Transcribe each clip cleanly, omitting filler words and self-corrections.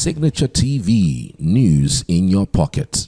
Signature TV, news in your pocket.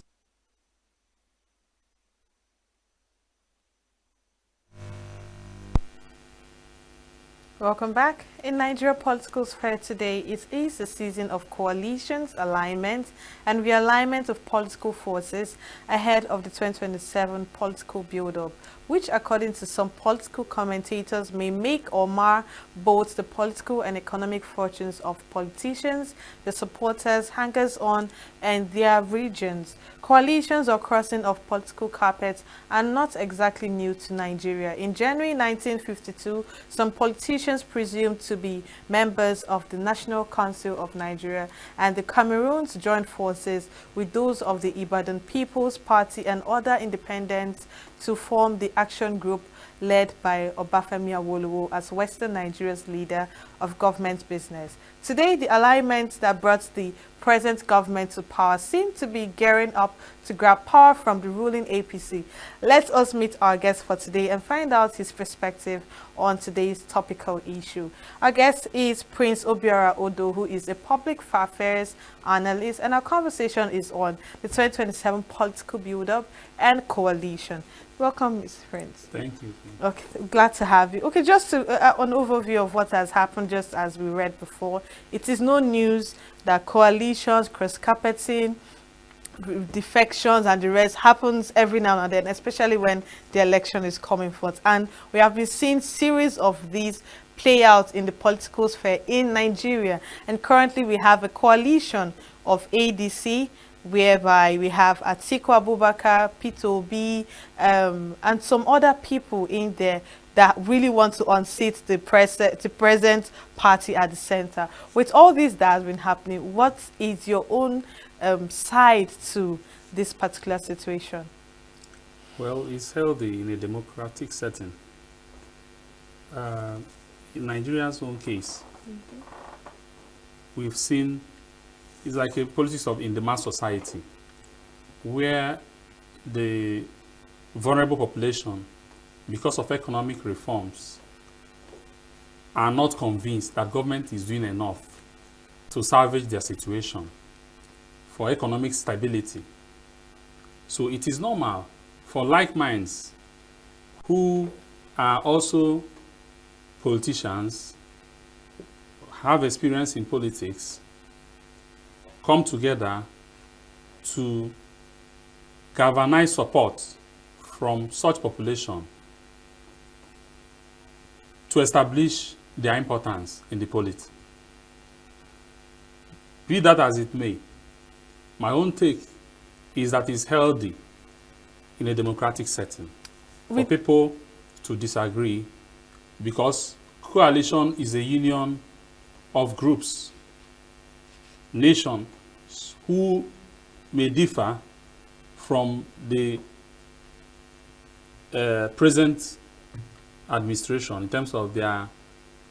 Welcome back. In Nigeria political sphere today, it is a season of coalitions, alignments, and realignment of political forces ahead of the 2027 political build-up, which according to some political commentators may make or mar both the political and economic fortunes of politicians, their supporters, hangers-on, and their regions. Coalitions or crossing of political carpets are not exactly new to Nigeria. In January 1952, some politicians presumed to be members of the National Council of Nigeria and the Cameroons joined forces with those of the Ibadan People's Party and other independents to form the Action Group led by Obafemi Awolowo as Western Nigeria's leader of government business. Today, the alignments that brought the present government to power seem to be gearing up to grab power from the ruling APC. Let us meet our guest for today and find out his perspective on today's topical issue. Our guest is Prince Obiora Odo, who is a public affairs analyst, and our conversation is on the 2027 political build-up and coalition. Welcome, Mr. Prince. Thank you. Okay, glad to have you. Okay, just to, an overview of what has happened, just as we read before. It is no news that coalitions, cross-carpeting, defections, and the rest happens every now and then, especially when the election is coming forth. And we have been seeing series of these play out in the political sphere in Nigeria. And currently we have a coalition of ADC, whereby we have Atiku Abubakar, Peter Obi, and some other people in there that really want to unseat the present party at the center. With all this that has been happening, what is your own side to this particular situation? Well, it's healthy in a democratic setting. In Nigeria's own case, we've seen it's like a politics of in the mass society where the vulnerable population, because of economic reforms, are not convinced that government is doing enough to salvage their situation for economic stability. So it is normal for like minds who are also politicians, have experience in politics, come together to galvanize support from such population to establish their importance in the polity. Be that as it may, my own take is that it's healthy in a democratic setting for people to disagree, because coalition is a union of groups, nations who may differ from the present administration in terms of their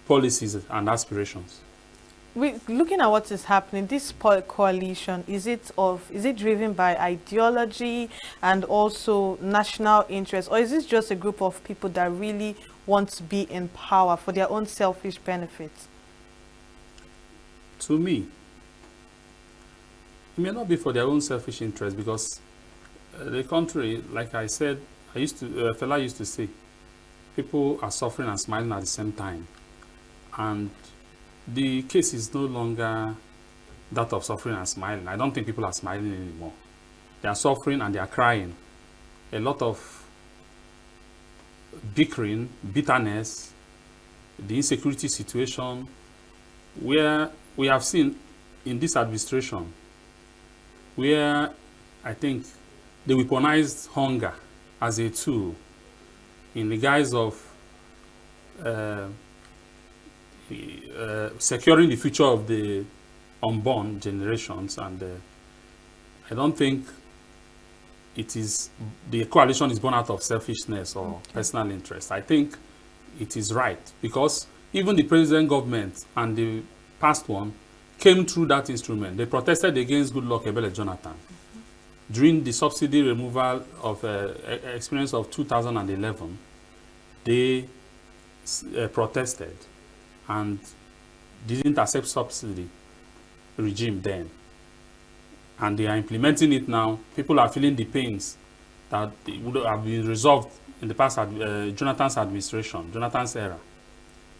policies and aspirations. Looking at what is happening, this coalition, is it driven by ideology and also national interest, or is it just a group of people that really want to be in power for their own selfish benefits? To me, it may not be for their own selfish interest, because the country, like I said, Fela used to say, people are suffering and smiling at the same time. And the case is no longer that of suffering and smiling. I don't think people are smiling anymore. They are suffering and they are crying. A lot of bickering, bitterness, the insecurity situation, where we have seen in this administration, where I think they weaponized hunger as a tool in the guise of securing the future of the unborn generations. And I don't think it is the coalition is born out of selfishness or personal interest. I think it is right, because even the present government and the past one came through that instrument. They protested against Goodluck Ebele Jonathan during the subsidy removal of experience of 2011. They protested and didn't accept subsidy regime then. And they are implementing it now. People are feeling the pains that would have been resolved in the past, Jonathan's administration, Jonathan's era.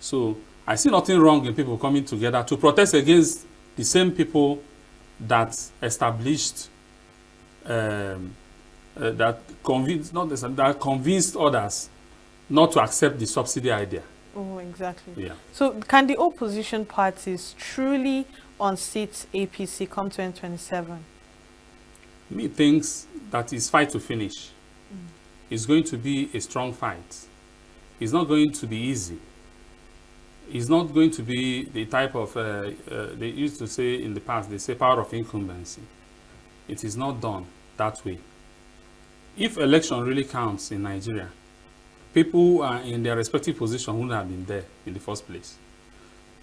So I see nothing wrong in people coming together to protest against the same people that established, that convinced others not to accept the subsidy idea. Oh, exactly. Yeah. So can the opposition parties truly unseat APC come 2027? Me thinks that it's fight to finish. It's going to be a strong fight. It's not going to be easy. It's not going to be the type of, they used to say in the past, they say power of incumbency. It is not done that way. If election really counts in Nigeria, people who are in their respective position wouldn't have been there in the first place.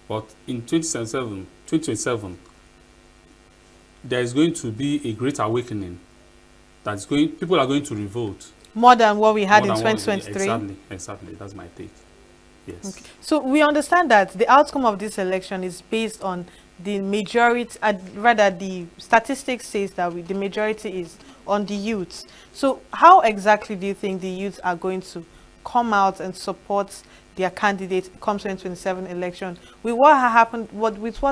But in 2027, there is going to be a great awakening. People are going to revolt. More than what we had in 2023? Exactly. That's my take. Yes. Okay. So we understand that the outcome of this election is based on the majority, rather the statistics says that the majority is on the youth. So how exactly do you think the youth are going to come out and support their candidate come 2027 election with what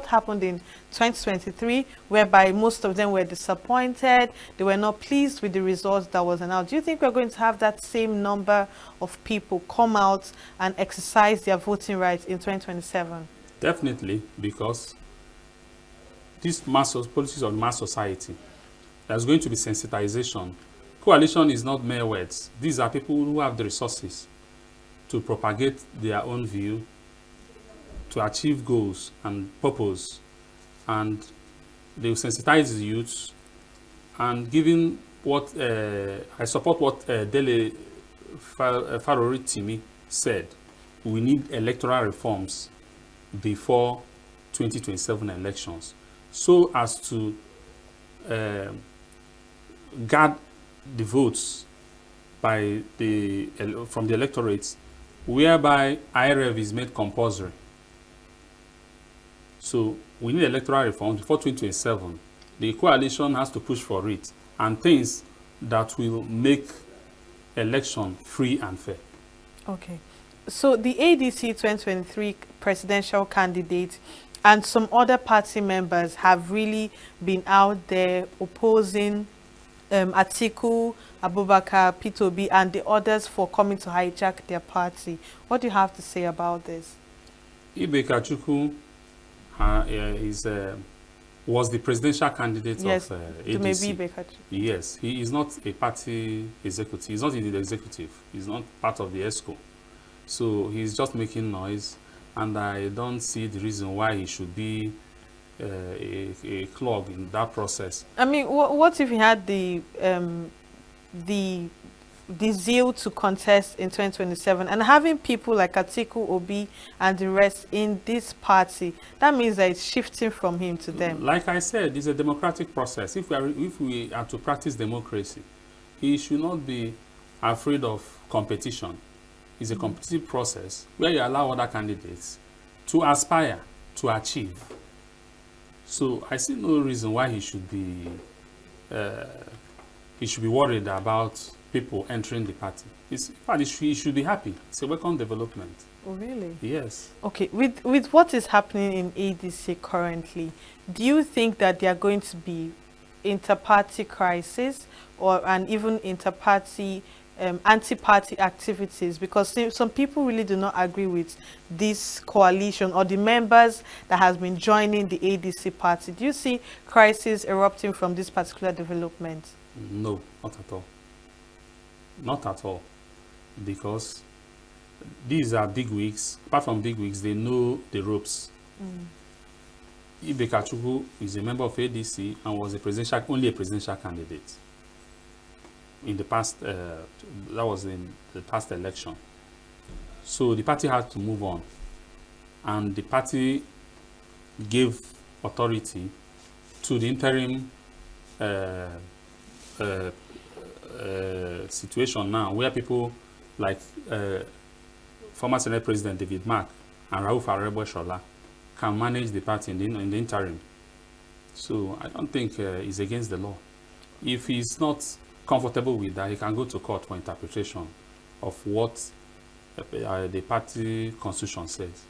happened in 2023, whereby most of them were disappointed, they were not pleased with the results that was announced? Do you think we're going to have that same number of people come out and exercise their voting rights in 2027? Definitely, because this policies of mass society, there's going to be sensitization. Coalition is not mere words. These are people who have the resources to propagate their own view, to achieve goals and purpose. And they will sensitize the youths. And given what, I support what Dele Faroritimi said, we need electoral reforms before 2027 elections, so as to guard the votes from the electorates, whereby IREV is made compulsory. So we need electoral reforms before 2027. The coalition has to push for it, and things that will make election free and fair. Okay. So the ADC 2023 presidential candidate and some other party members have really been out there opposing Atiku, Abubakar, P2B, and the others for coming to hijack their party. What do you have to say about this? Ibe Kachuku was the presidential candidate of ADC. Yes, he is not a party executive. He's not in the executive. He's not part of the ESCO. So he's just making noise, and I don't see the reason why he should be a clog in that process. I mean, what if he had the zeal to contest in 2027, and having people like Atiku, Obi, and the rest in this party? That means that it's shifting from him to them. Like I said, it's a democratic process. If we are to practice democracy, he should not be afraid of competition. It's a competitive process where you allow other candidates to aspire to achieve. So I see no reason why he should be worried about people entering the party. In fact, he should be happy. It's a welcome development. Oh, really? Yes. Okay. With what is happening in ADC currently, do you think that there are going to be inter-party crisis and even inter-party anti-party activities? Because some people really do not agree with this coalition or the members that has been joining the ADC party. Do you see crisis erupting from this particular development? No, not at all. Not at all. Because these are big wigs. Apart from big wigs, they know the ropes. Ibe Kachuku is a member of ADC and was only a presidential candidate in the past. That was in the past election. So the party had to move on, and the party gave authority to the interim situation now, where people like former Senate President David Mark and Rauf Aregbesola can manage the party in the interim. So I don't think it's against the law. If he's not comfortable with that, he can go to court for interpretation of what the party constitution says.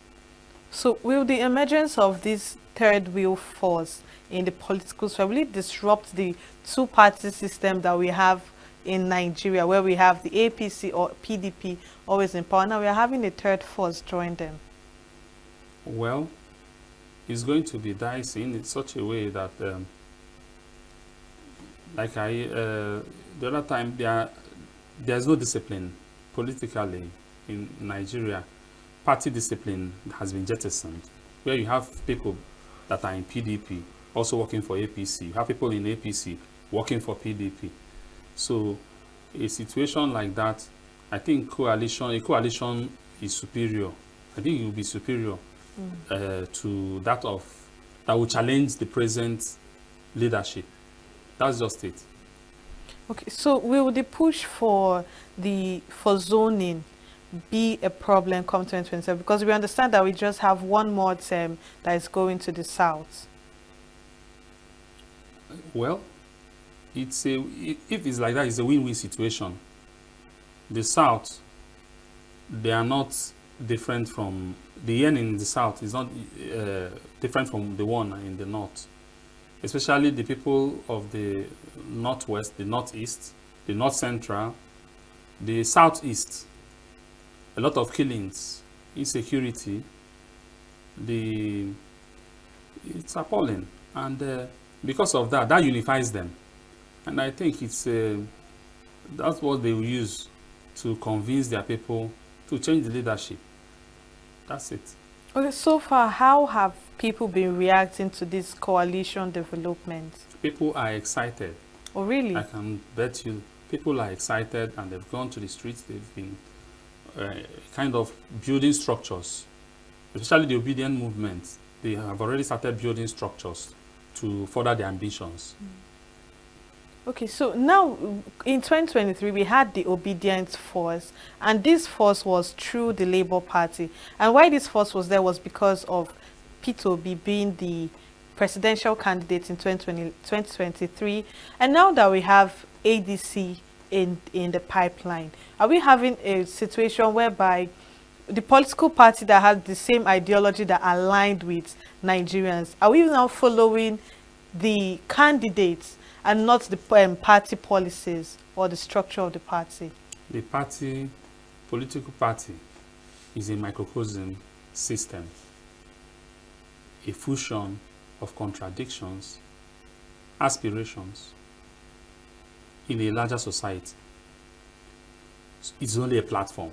So will the emergence of this third wheel force in the political sphere, will it disrupt the two-party system that we have in Nigeria, where we have the APC or PDP always in power? Now we are having a third force join them. Well, it's going to be dicey in such a way that, like the other time, there's no discipline politically in Nigeria. Party discipline has been jettisoned, where you have people that are in PDP also working for APC. You have people in APC working for PDP. So a situation like that, I think a coalition is superior. I think it will be superior to that will challenge the present leadership. That's just it. Okay, so will the push for zoning be a problem come 2027? Because we understand that we just have one more term that is going to the south. Well, if it's like that, it's a win-win situation. The south, they are not different from the end in the south is not different from the one in the north, especially the people of the northwest, the northeast, the north central, the southeast. A lot of killings, insecurity, it's appalling, and because of that unifies them, and I think that's what they will use to convince their people to change the leadership. That's it. Okay, so far, how have people been reacting to this coalition development? People are excited. Oh, really? I can bet you people are excited, and they've gone to the streets. They've been kind of building structures, especially the obedient movement. They have already started building structures to further their ambitions. Okay, so now in 2023, we had the obedient force, and this force was through the Labour Party. And why this force was there was because of Peter Obi being the presidential candidate in 2023. And now that we have ADC in the pipeline, are we having a situation whereby the political party that has the same ideology that aligned with Nigerians, are we now following the candidates and not the party policies or the structure of the party? The political party, is a microcosm system, a fusion of contradictions, aspirations in a larger society. It's only a platform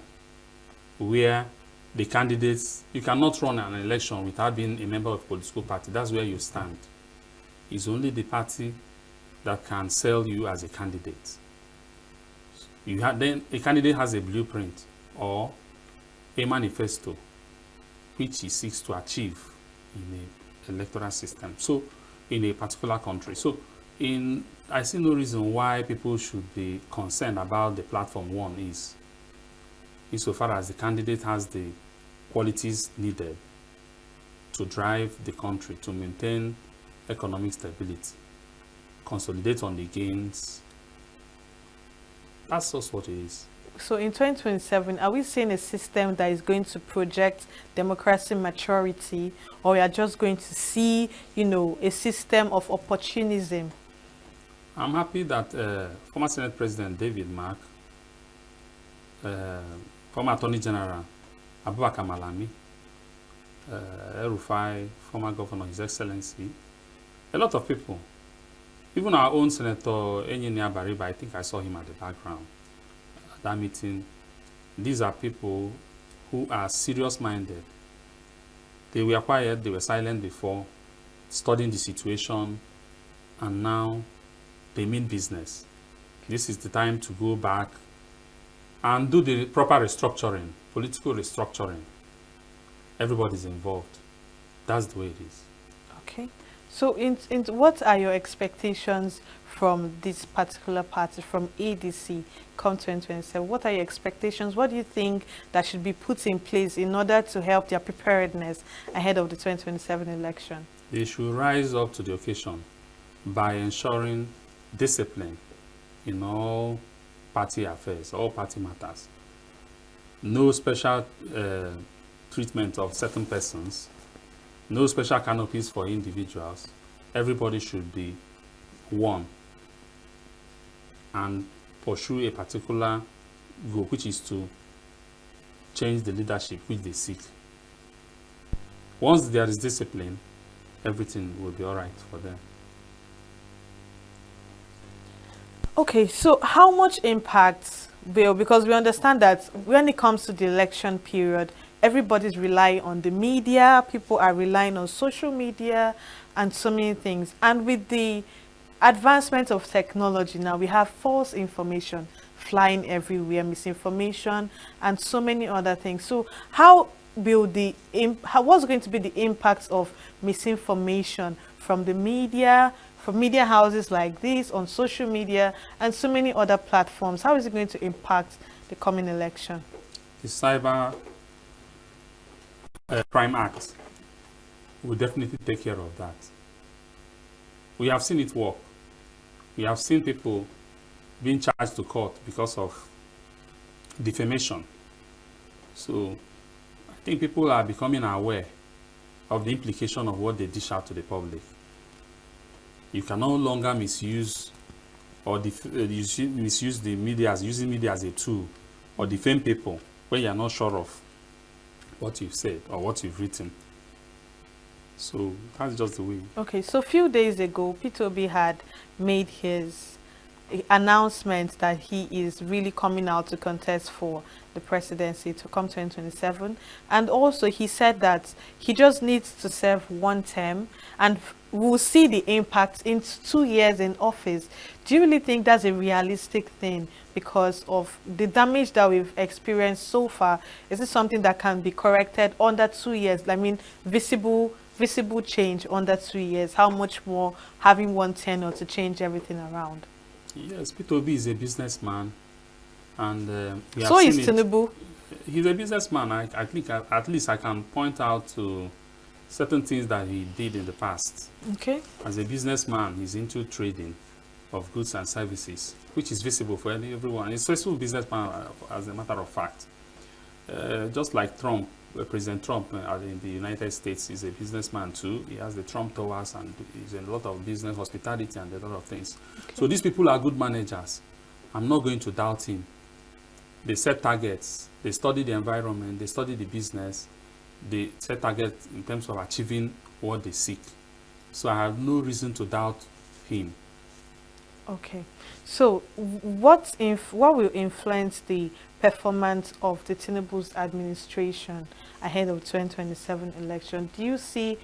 where the candidates, you cannot run an election without being a member of a political party. That's where you stand. It's only the party that can sell you as a candidate. Then a candidate has a blueprint or a manifesto which he seeks to achieve in an electoral system, so in a particular country. So I see no reason why people should be concerned about the platform one is, insofar as the candidate has the qualities needed to drive the country to maintain economic stability, consolidate on the gains. That's just what it is. So in 2027, are we seeing a system that is going to project democracy maturity, or we are just going to see, a system of opportunism? I'm happy that former Senate President David Mark, former Attorney General Abubakar Malami, El-Rufai, former Governor, His Excellency, a lot of people, even our own Senator Enyinia Bariba, I think I saw him at the background at that meeting. These are people who are serious-minded. They were quiet, they were silent before, studying the situation, and now they mean business. This is the time to go back and do the proper restructuring, political restructuring. Everybody's involved. That's the way it is. Okay. So what are your expectations from this particular party, from ADC, come 2027? What are your expectations? What do you think that should be put in place in order to help their preparedness ahead of the 2027 election? They should rise up to the occasion by ensuring discipline in all party affairs, all party matters. No special treatment of certain persons, no special canopies for individuals. Everybody should be one and pursue a particular goal, which is to change the leadership which they seek. Once there is discipline, everything will be all right for them. Okay, so how much impact will, because we understand that when it comes to the election period, everybody's relying on the media, people are relying on social media and so many things. And with the advancement of technology now, we have false information flying everywhere, misinformation and so many other things. So how will what's going to be the impact of misinformation from the media, from media houses like this, on social media and so many other platforms? How is it going to impact the coming election? The Cyber Crime Act will definitely take care of that. We have seen it work. We have seen people being charged to court because of defamation. So I think people are becoming aware of the implication of what they dish out to the public. You can no longer misuse or misuse the media, using media as a tool, or defame people when you are not sure of what you've said or what you've written. So that's just the way. Okay, so a few days ago, Peter Obi had made his announcement that he is really coming out to contest for the presidency to come 2027. And also he said that he just needs to serve one term and we'll see the impact in 2 years in office. Do you really think that's a realistic thing because of the damage that we've experienced so far? Is it something that can be corrected under 2 years? I mean, visible change under 2 years. How much more having one tenure to change everything around? Yes, Peter Obi is a businessman, and so is Tinubu. He's a businessman. I think at least I can point out to certain things that he did in the past. Okay. As a businessman, he's into trading of goods and services, which is visible for everyone. He's a successful businessman, as a matter of fact. Just like Trump, President Trump in the United States is a businessman too. He has the Trump Towers and he's in a lot of business, hospitality and a lot of things. Okay. So these people are good managers. I'm not going to doubt him. They set targets. They study the environment. They study the business. They set targets in terms of achieving what they seek. So I have no reason to doubt him. Okay. So what will influence the performance of the Tinubu's administration ahead of 2027 election? Do you see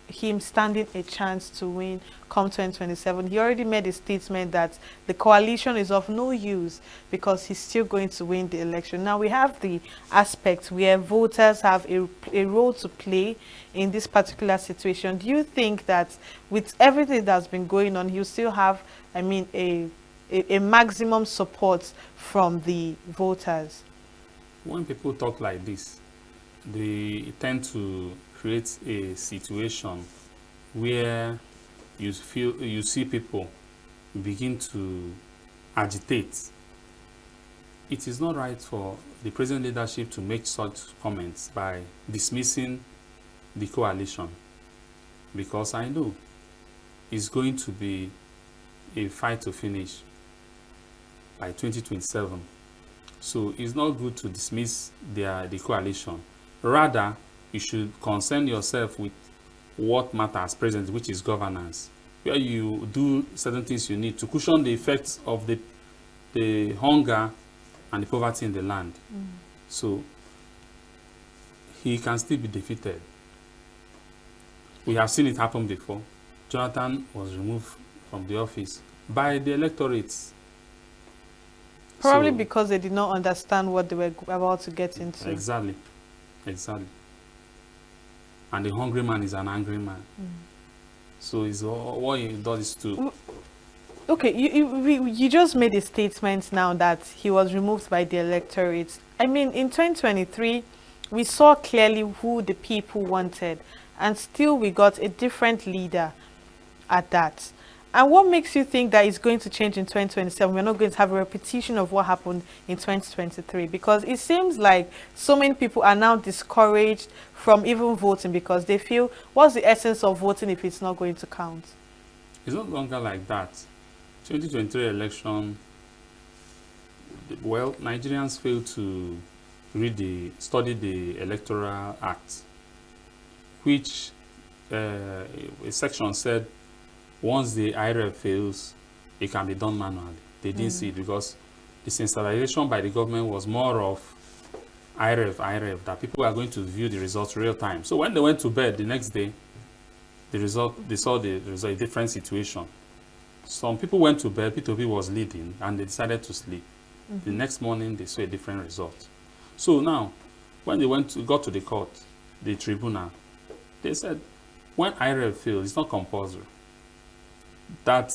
him standing a chance to win come 2027? He already made a statement that the coalition is of no use because he's still going to win the election. Now we have the aspect where voters have a role to play in this particular situation. Do you think that with everything that's been going on, he'll still have, I mean, a maximum support from the voters? When people talk like this, they tend to create a situation where you see people begin to agitate. It is not right for the present leadership to make such comments by dismissing the coalition, because I know it's going to be a fight to finish by 2027. So it's not good to dismiss the coalition. Rather, you should concern yourself with what matters present, which is governance, where you do certain things you need to cushion the effects of the hunger and the poverty in the land. So he can still be defeated. We have seen it happen before. Jonathan was removed from the office by the electorates. Probably because they did not understand what they were about to get into. Exactly. And the hungry man is an angry man. So it's what he does is to... Okay, you just made a statement now that he was removed by the electorate. I mean, in 2023, we saw clearly who the people wanted and still we got a different leader at that. And what makes you think that it's going to change in 2027? We're not going to have a repetition of what happened in 2023, because it seems like so many people are now discouraged from even voting because they feel, what's the essence of voting if it's not going to count? It's no longer like that. 2023 election, well, Nigerians failed to study the Electoral Act, which a section said once the IREV fails, it can be done manually. They didn't see it because the sensitization by the government was more of IREV, that people are going to view the results real time. So when they went to bed the next day, they saw the result, a different situation. Some people went to bed, P2P was leading, and they decided to sleep. The next morning, they saw a different result. So now, when they got to the court, the tribunal, they said, when IREV fails, it's not compulsory. That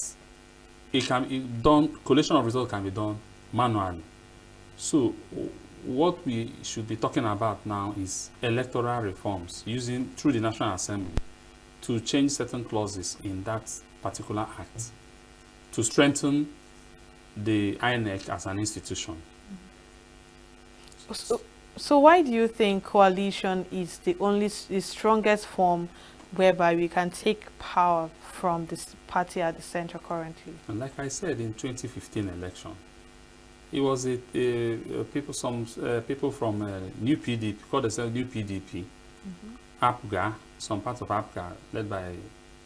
it can be done, collation of results can be done manually. So what we should be talking about now is electoral reforms through the National Assembly to change certain clauses in that particular act to strengthen the INEC as an institution. So why do you think coalition is the strongest form whereby we can take power from this party at the center currently? And like I said, in 2015 election, it was people from New PDP, called themselves New PDP, APGA, some part of APGA, led by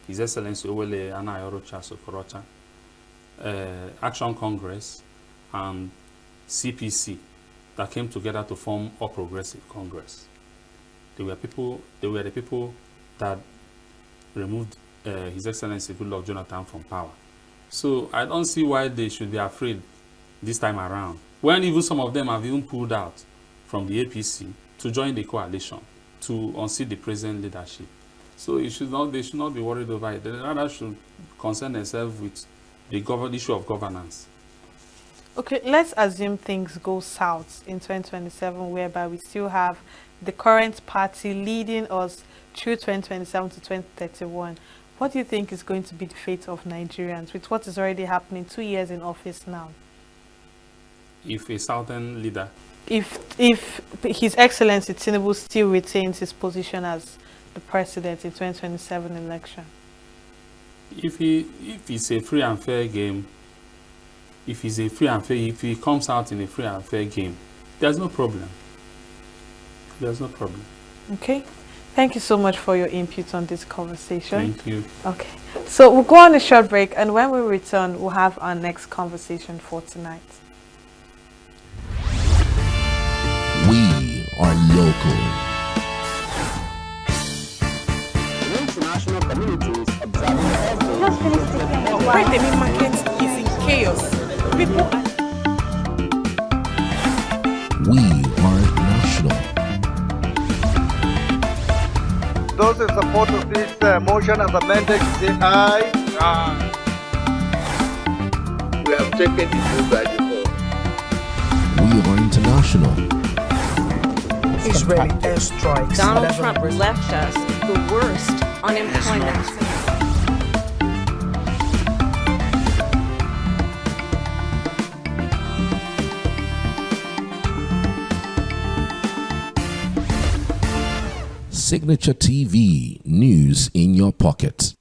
His Excellency Owele Anayorocha Sokorocha, Action Congress, and CPC, that came together to form All Progressive Congress. They were the people that removed His Excellency Goodluck Jonathan from power. So I don't see why they should be afraid this time around, when even some of them have even pulled out from the APC to join the coalition to unseat the present leadership. So they should not be worried over it. They rather should concern themselves with the issue of governance. Okay, let's assume things go south in 2027, whereby we still have the current party leading us through 2027 to 2031. What do you think is going to be the fate of Nigerians with what is already happening 2 years in office now? If a southern leader, if His Excellency Tinubu still retains his position as the president in 2027 election? If it's a free and fair game, if he comes out in a free and fair game, there's no problem. There's no problem. Okay. Thank you so much for your input on this conversation. Thank you. Okay. So we'll go on a short break, and when we return, we'll have our next conversation for tonight. We are local. The international community is observing Where the main market is in chaos. People are... We are national. Those in support of this motion as amended, say aye. Aye. We have taken the vote by default. We are international. Israeli airstrikes. Donald Trump left us the worst unemployment. Signature TV, news in your pocket.